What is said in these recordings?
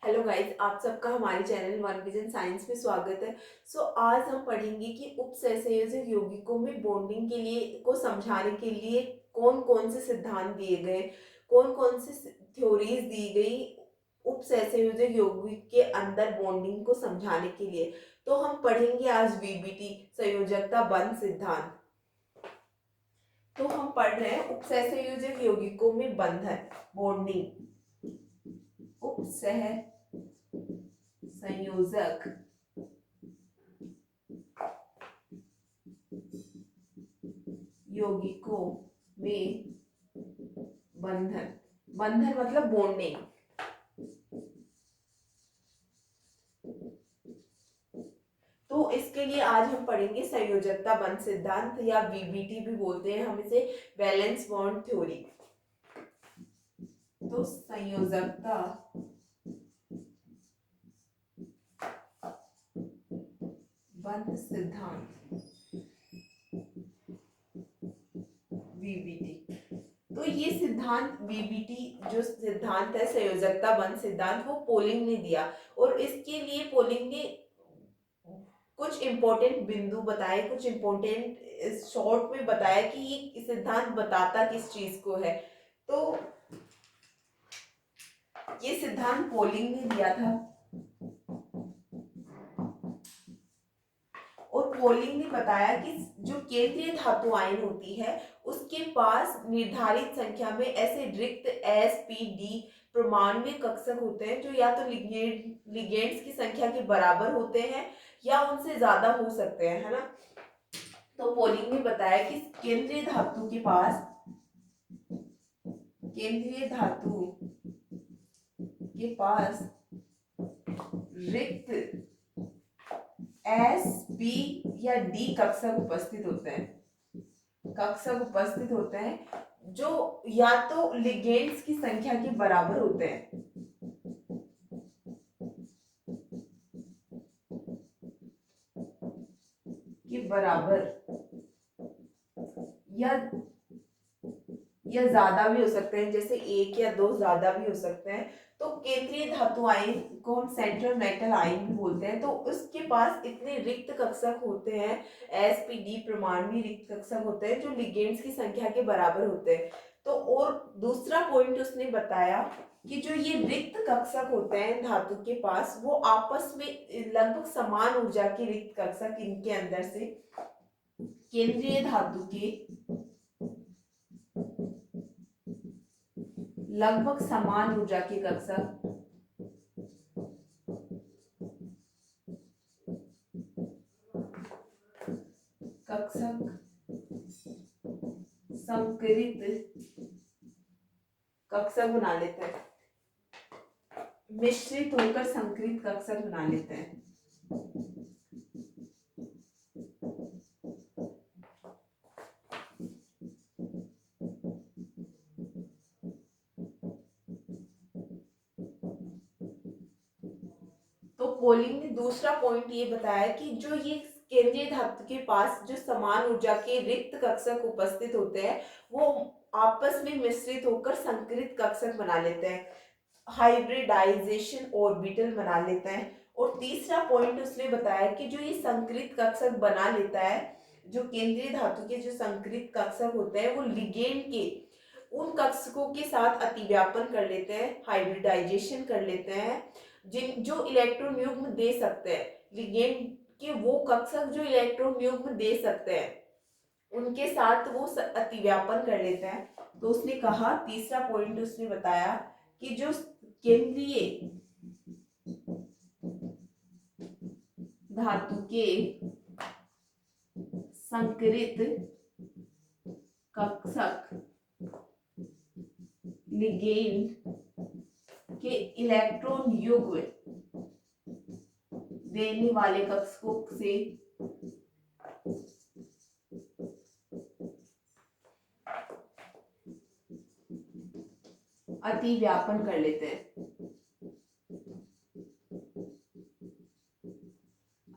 Hello guys, आप सबका हमारे चैनल वन विजन साइंस में स्वागत है। आज हम पढ़ेंगे कि उपसहसंयोजक यौगिकों में बॉन्डिंग के लिए को समझाने के लिए कौन कौन से सिद्धांत दिए गए, कौन कौन से थ्योरीज दी गई उपसहसंयोजक यौगिक के अंदर बॉन्डिंग को समझाने के लिए। तो हम पढ़ेंगे आज वीबीटी, संयोजकता बंध सिद्धांत। तो हम पढ़ रहे हैं उपसहसंयोजक यौगिकों में बंधन, बॉन्डिंग। उपसह संयोजक यौगिकों में बंधन, बंधन मतलब बॉन्डिंग। तो इसके लिए आज हम पढ़ेंगे संयोजकता बंध सिद्धांत या वीबीटी भी बोलते हैं हम इसे, वैलेंस बॉन्ड थ्योरी। तो संयोजकता बंध सिद्धांत वीबीटी। तो ये सिद्धांत वीबीटी जो सिद्धांत है संयोजकता बंध सिद्धांत, वो पोलिंग ने दिया और इसके लिए पोलिंग ने कुछ इंपॉर्टेंट बिंदु बताए, कुछ इंपॉर्टेंट शॉर्ट में बताया कि ये सिद्धांत बताता किस चीज को है। तो ये सिद्धांत पोलिंग ने दिया था और पोलिंग ने बताया कि जो केंद्रीय धातु आयन होती है उसके पास निर्धारित संख्या में ऐसे रिक्त एस पी डी परमाणु कक्षक होते हैं जो या तो लिगेंड्स की संख्या के बराबर होते हैं या उनसे ज्यादा हो सकते हैं, है ना। तो पोलिंग ने बताया कि केंद्रीय धातु के पास रिक्त एस पी या डी कक्षक उपस्थित होते हैं जो या तो लिगेंड्स की संख्या के बराबर होते हैं या ज्यादा भी हो सकते हैं, जैसे एक या दो ज्यादा भी हो सकते हैं। तो केंद्रीय धातु आयन को हम सेंट्रल मेटल आयन भी बोलते हैं। तो उसके पास इतने रिक्त कक्षक होते हैं, एसपीडी परमाणु रिक्त कक्षक होते हैं जो लिगेंड्स की संख्या के बराबर होते हैं। तो और दूसरा पॉइंट उसने बताया कि जो ये रिक्त कक्षक होते हैं धातु के पास, वो आपस में लगभग समान ऊर्जा के रिक्त कक्षक इनके अंदर से केंद्रीय धातु के लगभग समान ऊर्जा के कक्षक संकरित कक्षक बना लेते हैं, मिश्रित होकर संकरित कक्षक बना लेते हैं। तो पोलिंग ने दूसरा पॉइंट ये बताया कि जो ये केंद्रीय धातु के पास जो समान ऊर्जा के रिक्त कक्षक उपस्थित होते हैं वो आपस में मिश्रित होकर संकरित कक्षक बना लेते हैं, हाइब्रिडाइजेशन ऑर्बिटल बना लेते हैं। और तीसरा पॉइंट उसने बताया कि जो ये संकरित कक्षक बना लेता है, जो केंद्रीय धातु के जो संकरित कक्षक होते हैं वो लिगेंड के उन कक्षकों के साथ अतिव्यापन कर लेते हैं, हाइब्रिडाइजेशन कर लेते हैं, जिन जो इलेक्ट्रॉन युग्म दे सकते हैं। लिगेंड के वो कक्षक जो इलेक्ट्रॉन युग्म दे सकते हैं उनके साथ वो अतिव्यापन कर लेते हैं। तो उसने कहा, तीसरा पॉइंट उसने बताया कि जो केंद्रीय धातु के संकरित कक्षक लिगेंड के इलेक्ट्रॉन युग्म देने वाले कक्षकों से अतिव्यापन कर लेते हैं।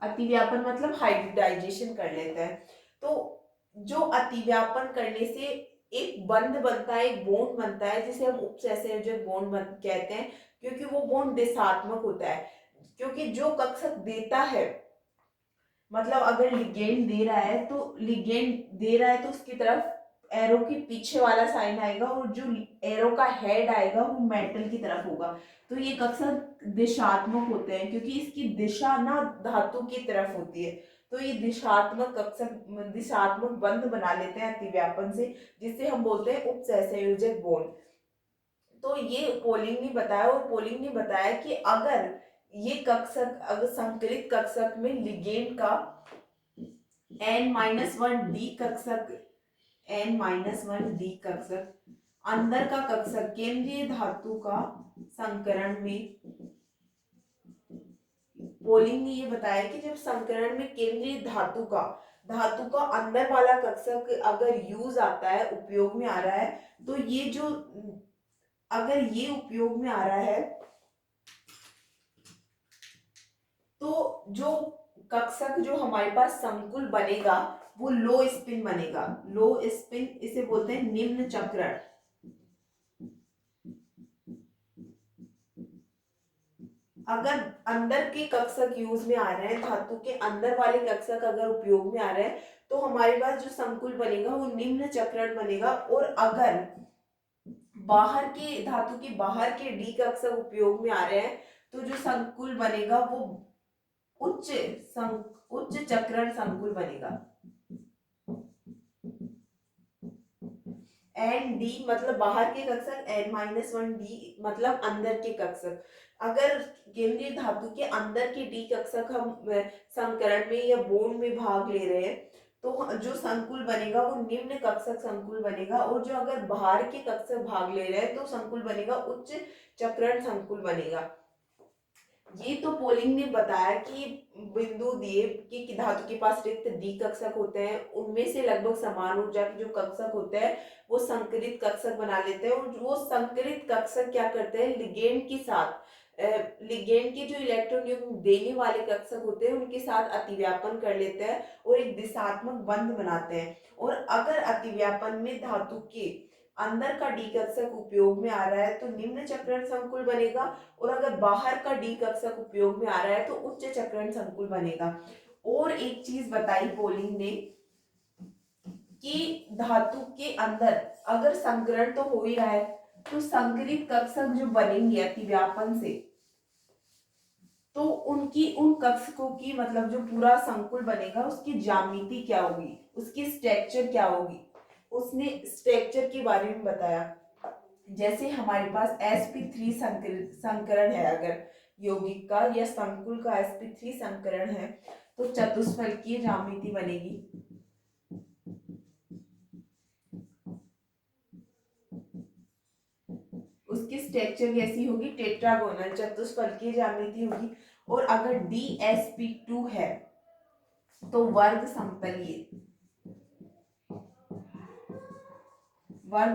अतिव्यापन मतलब हाइब्रिडाइजेशन कर लेते हैं। तो जो अतिव्यापन करने से एक बंध बनता है, एक बॉन्ड बनता है जिसे हम उपसहसंयोजक बॉन्ड कहते हैं, क्योंकि वो बॉन्ड दिशात्मक होता है। क्योंकि जो कक्षक देता है, मतलब अगर लिगेंड दे रहा है तो उसकी तरफ एरो के पीछे वाला साइन आएगा, और जो एरो का हेड आएगा वो मेटल की तरफ होगा। तो ये कक्षक दिशात्मक होते हैं क्योंकि इसकी दिशा ना धातु की तरफ होती है। तो ये दिशात्मक बंध बना लेते हैं अतिव्यापन से, जिससे हम बोलते हैं उपसहसंयोजक बॉन्ड। तो ये पोलिंग ने बताया, और पोलिंग ने बताया कि अगर ये कक्षक, अगर संकलित कक्षक में लिगेंड का N-1D कक्षक अंदर का कक्षक केंद्रीय धातु का संकरण में, पोलिंग ने ये बताया कि जब संकरण में केंद्रीय धातु का अंदर वाला कक्षक अगर यूज आता है, उपयोग में आ रहा है, तो ये जो, अगर ये उपयोग में आ रहा है तो जो कक्षक जो हमारे पास संकुल बनेगा वो लो स्पिन बनेगा। लो स्पिन इसे बोलते हैं निम्न चक्रण। अगर अंदर के कक्षक यूज में आ रहे हैं, धातु के अंदर वाले कक्षक अगर उपयोग में आ रहे हैं, तो हमारे पास जो संकुल बनेगा वो निम्न चक्रण बनेगा। और अगर धातु के बाहर के डी कक्षक उपयोग में आ रहे हैं, तो जो संकुल बनेगा वो उच्च चक्रण संकुल बनेगा। N-D मतलब बाहर के कक्षक, N-1D मतलब अंदर के कक्षक। अगर केंद्रीय धातु के अंदर के डी कक्षक हम संकरण में या बॉन्ड में भाग ले रहे हैं, तो जो संकुल बनेगा वो निम्न कक्षक संकुल बनेगा। और जो अगर बाहर के कक्षक भाग ले रहे हैं तो संकुल बनेगा उच्च चक्रण संकुल बनेगा। ये तो पोलिंग ने बताया कि बिंदु दिए कि धातु के पास रिक्त डी कक्षक होते हैं, उनमें से लगभग समान ऊर्जा के जो कक्षक होते हैं वो संकरित कक्षक बना लेते हैं। और वो संकरित कक्षक क्या करते हैं, लिगेंड के साथ, लिगेंड के जो इलेक्ट्रॉन देने वाले कक्षक होते हैं उनके साथ अतिव्यापन कर लेते हैं और एक दिशात्मक बंध बनाते हैं। और अगर अतिव्यापन में धातु के अंदर का डी कक्षक उपयोग में आ रहा है तो निम्न चक्रण संकुल बनेगा, और अगर बाहर का डी कक्षक उपयोग में आ रहा है तो उच्च चक्रण संकुल बनेगा। और एक चीज बताई पोलिंग ने कि धातु के अंदर अगर संकरण तो हो ही रहा है, तो संकरित कक्षक जो बनेंगे अतिव्यापन से, तो उन कक्षकों की, मतलब जो पूरा संकुल बनेगा उसकी ज्यामिति क्या होगी, उसकी स्ट्रक्चर क्या होगी, उसने स्ट्रक्चर के बारे में बताया। जैसे हमारे पास sp3 संकरण है, अगर यौगिक का या संकुल का sp3 संकरण है, तो चतुष्फलकीय ज्यामिति बनेगी। उसकी स्ट्रक्चर कैसी होगी, टेट्रागोनल चतुष्फलकीय ज्यामिति होगी। और अगर dsp2 है तो वर्ग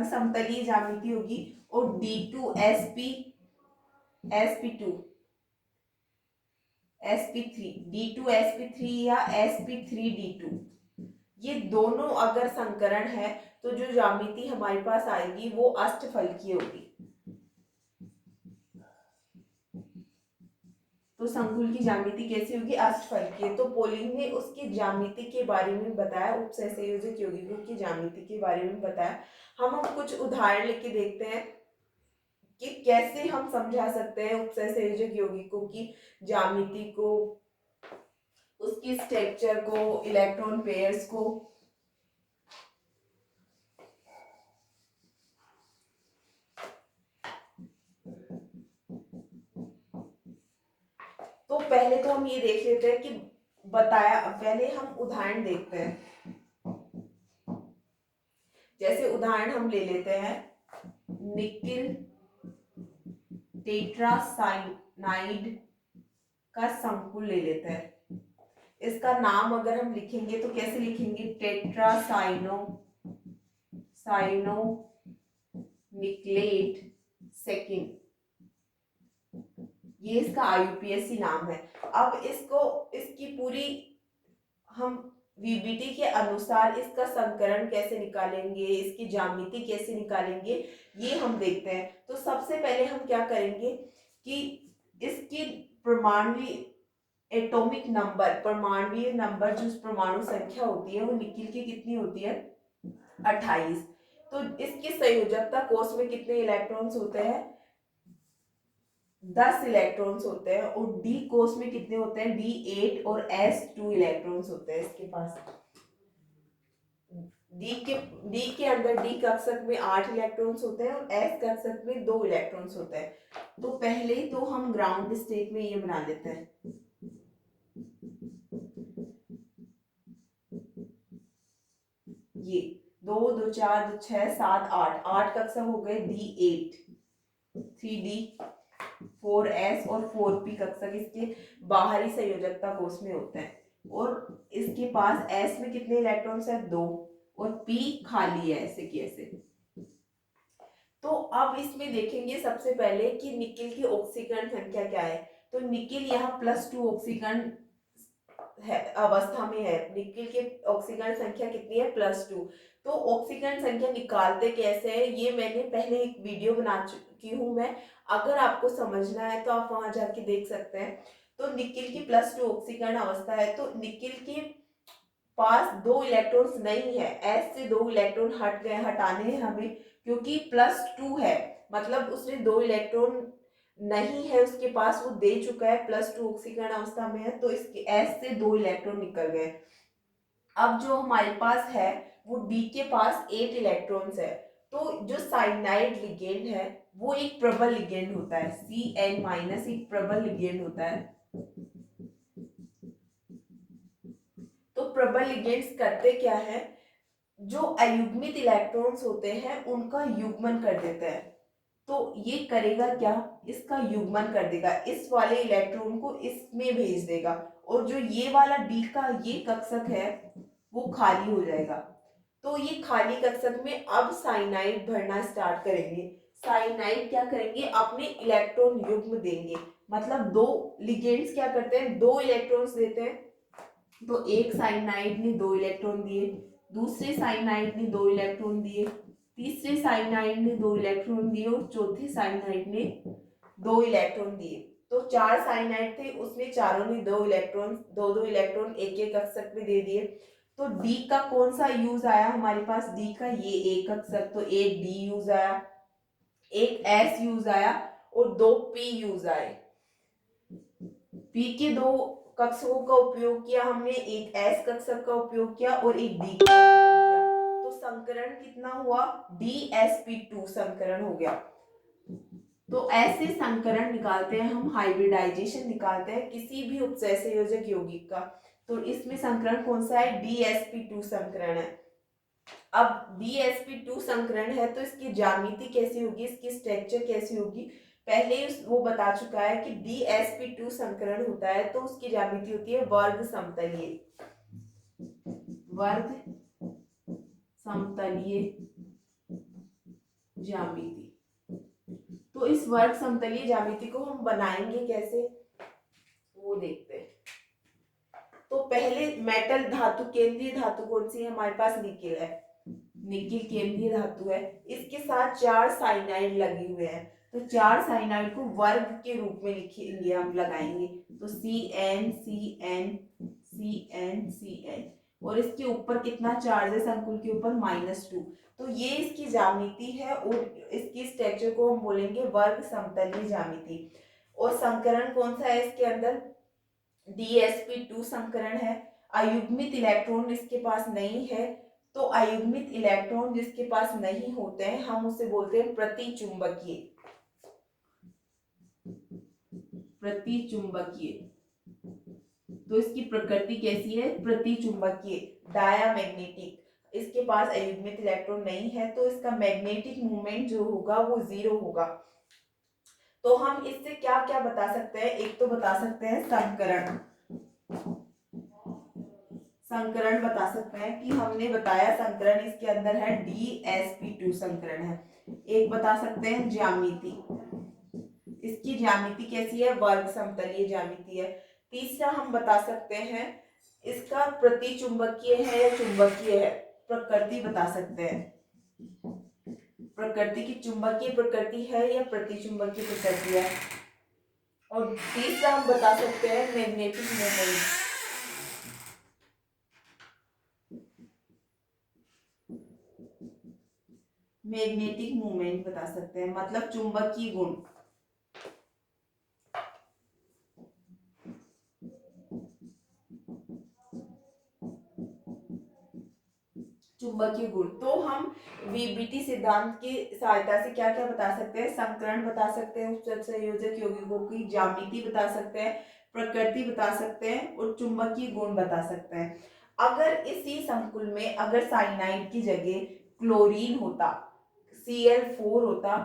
समतलीय ज्यामिति होगी। और d2sp d2sp3 या sp3d2, ये दोनों अगर संकरण है तो जो ज्यामिति हमारे पास आएगी वो अष्टफलकीय होगी। तो संकुल की ज्यामिति कैसी होगी, अष्टफलकीय। तो पोलिंग ने उसकी ज्यामिति के बारे में बताया, उपसहसंयोजक यौगिकों की ज्यामिति के बारे में बताया। हम कुछ उदाहरण लेके देखते हैं कि कैसे हम समझा सकते हैं उपसहसंयोजक यौगिकों की ज्यामिति को, उसकी स्ट्रक्चर को, इलेक्ट्रॉन पेयर्स को। तो पहले तो हम ये देख लेते हैं कि बताया, पहले हम उदाहरण देखते हैं। जैसे उदाहरण हम ले लेते हैं निकिल टेट्रासाइनाइड का संकुल ले लेते हैं। इसका नाम अगर हम लिखेंगे तो कैसे लिखेंगे, निकलेट सेकेंड, ये इसका IUPAC नाम है। अब इसकी पूरी हम वीबीटी के अनुसार इसका संकरण कैसे निकालेंगे, इसकी ज्यामिति कैसे निकालेंगे, ये हम देखते हैं। तो सबसे पहले हम क्या करेंगे कि इसकी परमाणु एटॉमिक नंबर, परमाणु नंबर जो परमाणु संख्या होती है वो निकिल की कितनी होती है, 28। तो इसकी संयोजकता कोष में कितने इलेक्ट्रॉन्स होते हैं, 10 इलेक्ट्रॉन्स होते हैं। और डी कोष में कितने होते हैं, डी 8 और एस 2 इलेक्ट्रॉन्स होते हैं इसके पास। डी के अंदर डी कक्षक में 8 इलेक्ट्रॉन्स होते हैं और एस कक्षक में 2 इलेक्ट्रॉन्स होते हैं। तो पहले तो हम ग्राउंड स्टेट में ये बना लेते हैं, ये 2 2 4 2 6 7 8 कक्षक हो गए, डी 8, 3D 4S और 4P कक्षक इसके बाहरी संयोजकता कोष में होते हैं। और इसके पास S में कितने इलेक्ट्रॉन्स है, 2, और P खाली है, ऐसे की ऐसे। तो अब इसमें देखेंगे सबसे पहले कि निकिल की ऑक्सीकरण संख्या क्या है। तो निकिल यहाँ +2 ऑक्सीकरण है अवस्था में है, निकिल की ऑक्सीकरण संख्या कितनी है, +2। तो ऑक्सीकरण संख्या निकालते कैसे है, ये मैंने पहले एक वीडियो बना चुकी हूँ मैं, अगर आपको समझना है तो आप वहां जाके देख सकते हैं। तो निकिल की +2 ऑक्सीकरण अवस्था है, तो निकिल के पास 2 इलेक्ट्रॉन्स नहीं है, एस से 2 इलेक्ट्रॉन हट गए, हटाने हैं हमें, क्योंकि +2 है, मतलब उसने 2 इलेक्ट्रॉन नहीं है उसके पास, वो दे चुका है, +2 ऑक्सीकरण अवस्था में है, तो इसके एस से 2 इलेक्ट्रॉन निकल गए। अब जो हमारे पास है वो डी के पास 8 इलेक्ट्रॉन्स है। तो जो साइनाइड लिगेंड है वो एक प्रबल लिगेंड होता है, Cn- एक प्रबल लिगेंड होता है। तो प्रबल लिगेंड्स करते क्या है, जो अयुग्मित इलेक्ट्रॉन्स होते हैं उनका युग्मन कर देता है। तो ये करेगा क्या, इसका युग्मन कर देगा, इस वाले इलेक्ट्रॉन को इसमें भेज देगा, और जो ये वाला डी का ये कक्षक है वो खाली हो जाएगा। तो ये खाली कक्षक में अब साइनाइड भरना स्टार्ट करेंगे। साइनाइड क्या करेंगे, अपने इलेक्ट्रॉन युग्म देंगे, मतलब 2 लिगेंड्स क्या करते हैं, 2 इलेक्ट्रॉन्स देते हैं। तो एक साइनाइड ने 2 इलेक्ट्रॉन दिए, दूसरे साइनाइड ने 2 इलेक्ट्रॉन दिए, तीसरे साइनाइड ने 2 इलेक्ट्रॉन दिए, और चौथे साइनाइड ने 2 इलेक्ट्रॉन दिए। तो 4 साइनाइड थे, उसने चारों ने 2 इलेक्ट्रॉन, 2 इलेक्ट्रॉन एक एक कक्षक में दे दिए। तो डी का कौन सा यूज आया हमारे पास, डी का ये एक कक्षक, तो एक डी यूज आया, एक एस यूज आया, और 2 पी यूज आए। पी के 2 कक्षकों का उपयोग किया हमने, एक एस कक्षक का उपयोग किया और एक डी का उपयोग किया। तो संकरण कितना हुआ, DsP2 संकरण हो गया। तो ऐसे संकरण निकालते हैं हम, हाइब्रिडाइजेशन निकालते हैं किसी भी उपचय संयोजक यौगिक का। तो इसमें संकरण कौन सा है, DsP2 संकरण है। अब DsP2 संकरण है तो इसकी ज्यामिति कैसी होगी, इसकी स्ट्रक्चर कैसी होगी, पहले वो बता चुका है कि DsP2 संकरण होता है तो उसकी ज्यामिति होती है वर्ग समतलीय, वर्ग समतलीय ज्यामिति। तो इस वर्ग समतलीय ज्यामिति को हम बनाएंगे कैसे, वो देखते हैं। तो पहले मेटल धातु, केंद्रीय धातु कौन सी है हमारे पास, निकिल है, निकिल केंद्रीय धातु है, इसके साथ 4 साइनाइड लगे हुए हैं। तो 4 साइनाइड को वर्ग के रूप में लिखेंगे, हम लगाएंगे, तो CN CN CN CN, और इसके ऊपर कितना चार्ज है, संकुल के ऊपर -2। तो ये इसकी ज्यामिति है, और इसकी स्ट्रक्चर को हम बोलेंगे वर्ग समतलीय ज्यामिति। और संकरण कौन सा है इसके अंदर, DsP2 संकरण है। अयुग्मित इलेक्ट्रॉन इसके पास नहीं है, तो अयुग्मित इलेक्ट्रॉन जिसके पास नहीं होते हैं हम उसे बोलते हैं प्रतिचुंबकीय, प्रतिचुंबकीय। तो इसकी प्रकृति कैसी है, प्रतिचुंबकीय, डायामैग्नेटिक, इसके पास अयुग्मित इलेक्ट्रॉन नहीं है, तो इसका मैग्नेटिक मूवमेंट जो होगा वो 0 होगा। तो हम इससे क्या क्या बता सकते हैं, एक तो बता सकते हैं संकरण, संकरण बता सकते हैं कि हमने बताया संकरण इसके अंदर है, DsP2 संकरण है। एक बता सकते हैं ज्यामिति, इसकी ज्यामिति कैसी है, वर्ग समतलीय ज्यामिति है। तीसरा हम बता सकते हैं इसका प्रतिचुंबकीय है या चुंबकीय है, प्रकृति बता सकते हैं। प्रकृति की चुंबकीय प्रकृति है या प्रतिचुंबकीय प्रकृति है। और तीसरा हम बता सकते हैं मैग्नेटिक मोमेंट। मैग्नेटिक मोमेंट बता सकते हैं, मतलब चुंबकीय गुण। चुंबकीय गुण तो हम वीबीटी सिद्धांत की सहायता से क्या क्या बता सकते हैं, संकरण बता सकते हैं, उपसर्ग संयोजक यौगिकों की ज्यामिति बता सकते हैं, प्रकृति बता सकते हैं और चुंबकीय गुण बता सकते हैं। अगर इसी संकुल में अगर साइनाइड की जगह क्लोरीन होता, Cl4 होता,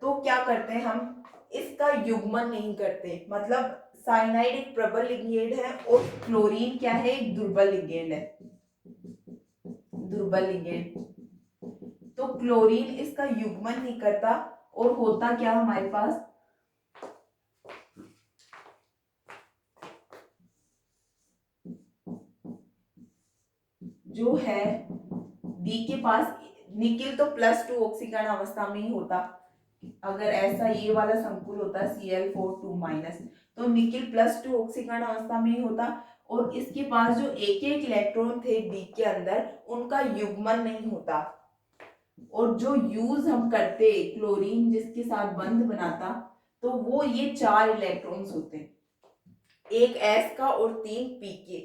तो क्या करते हैं हम, इसका युग्मन नहीं करते। मतलब साइनाइड एक प्रबल लिगेंड है और क्लोरीन क्या है, एक दुर्बल लिगेंड है, दुर्बल लिगेंड। तो क्लोरीन इसका युग्मन नहीं करता और होता क्या हमारे पास, जो है डी के पास निकिल तो +2 ऑक्सीकरण अवस्था में ही होता। अगर ऐसा ये वाला संकुल होता Cl4 2- तो निकिल +2 ऑक्सीकरण अवस्था में ही होता और इसके पास जो एक एक इलेक्ट्रॉन थे डी के अंदर उनका युग्मन नहीं होता। और जो यूज हम करते क्लोरीन जिसके साथ बंध बनाता, तो वो ये 4 इलेक्ट्रॉन्स होते, एक एस का और 3 पी के।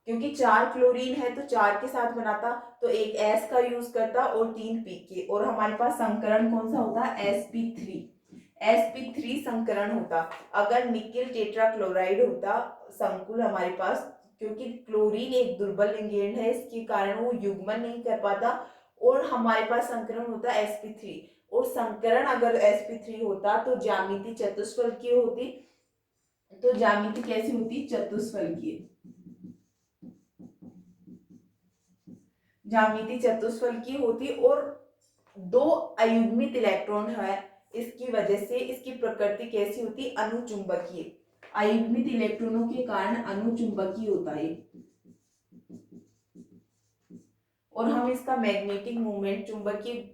क्योंकि 4 क्लोरीन है तो 4 के साथ बनाता, तो एक एस का यूज करता और 3 पी के। और हमारे पास संकरण कौन सा होता, sp3 संकरण होता। अगर निकिल टेट्राक्लोराइड होता संकुल हमारे पास, क्योंकि क्लोरीन एक दुर्बल लिगेंड है, इसके कारण वो युग्मन नहीं कर पाता और हमारे पास संकरण होता sp3। और संकरण अगर sp3 होता तो ज्यामिति चतुष्फलकीय होती। तो ज्यामिति कैसी होती, चतुष्फलकीय। ज्यामिति चतुष्फलकीय होती और 2 अयुग्मित इलेक्ट्रॉन है, इसकी वजह से इसकी प्रकृति कैसी होती, अनुचुंबकीय। अयुग्मित इलेक्ट्रॉनों के कारण अनुचुंबकीय होता है। और हम इसका मैग्नेटिक मोमेंट, चुंबकीय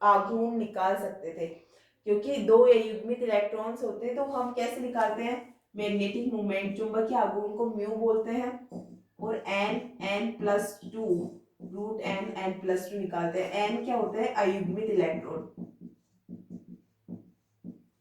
आघूर्ण निकाल सकते थे। क्योंकि 2 अयुग्मित इलेक्ट्रॉन्स होते हैं तो हम कैसे निकालते हैं मैग्नेटिक मोमेंट, चुंबकीय आघूर्ण को म्यू बोलते हैं। और n+2 √n+2 निकालते हैं। n क्या होता है, अयुग्मित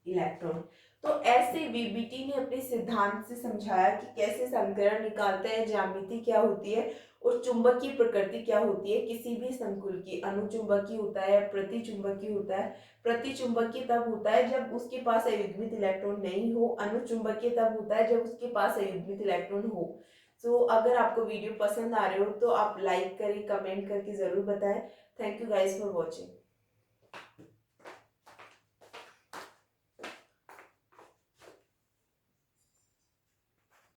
इलेक्ट्रॉन। तो ऐसे वीबीटी ने अपने सिद्धांत से समझाया कि कैसे संकरण निकालते हैं, ज्यामिति क्या होती है और चुंबकीय प्रकृति क्या होती है किसी भी संकुल की। अनुचुंबकीय होता है, प्रतिचुंबकीय होता है। प्रतिचुंबकीय तब होता है जब उसके पास अयुग्मित इलेक्ट्रॉन नहीं हो, अनुचुंबकीय तब होता है जब उसके पास अयुग्मित इलेक्ट्रॉन हो। सो अगर आपको वीडियो पसंद आ रहे हो तो आप लाइक करें, कमेंट करके जरूर बताएं। Thank you guys for watching.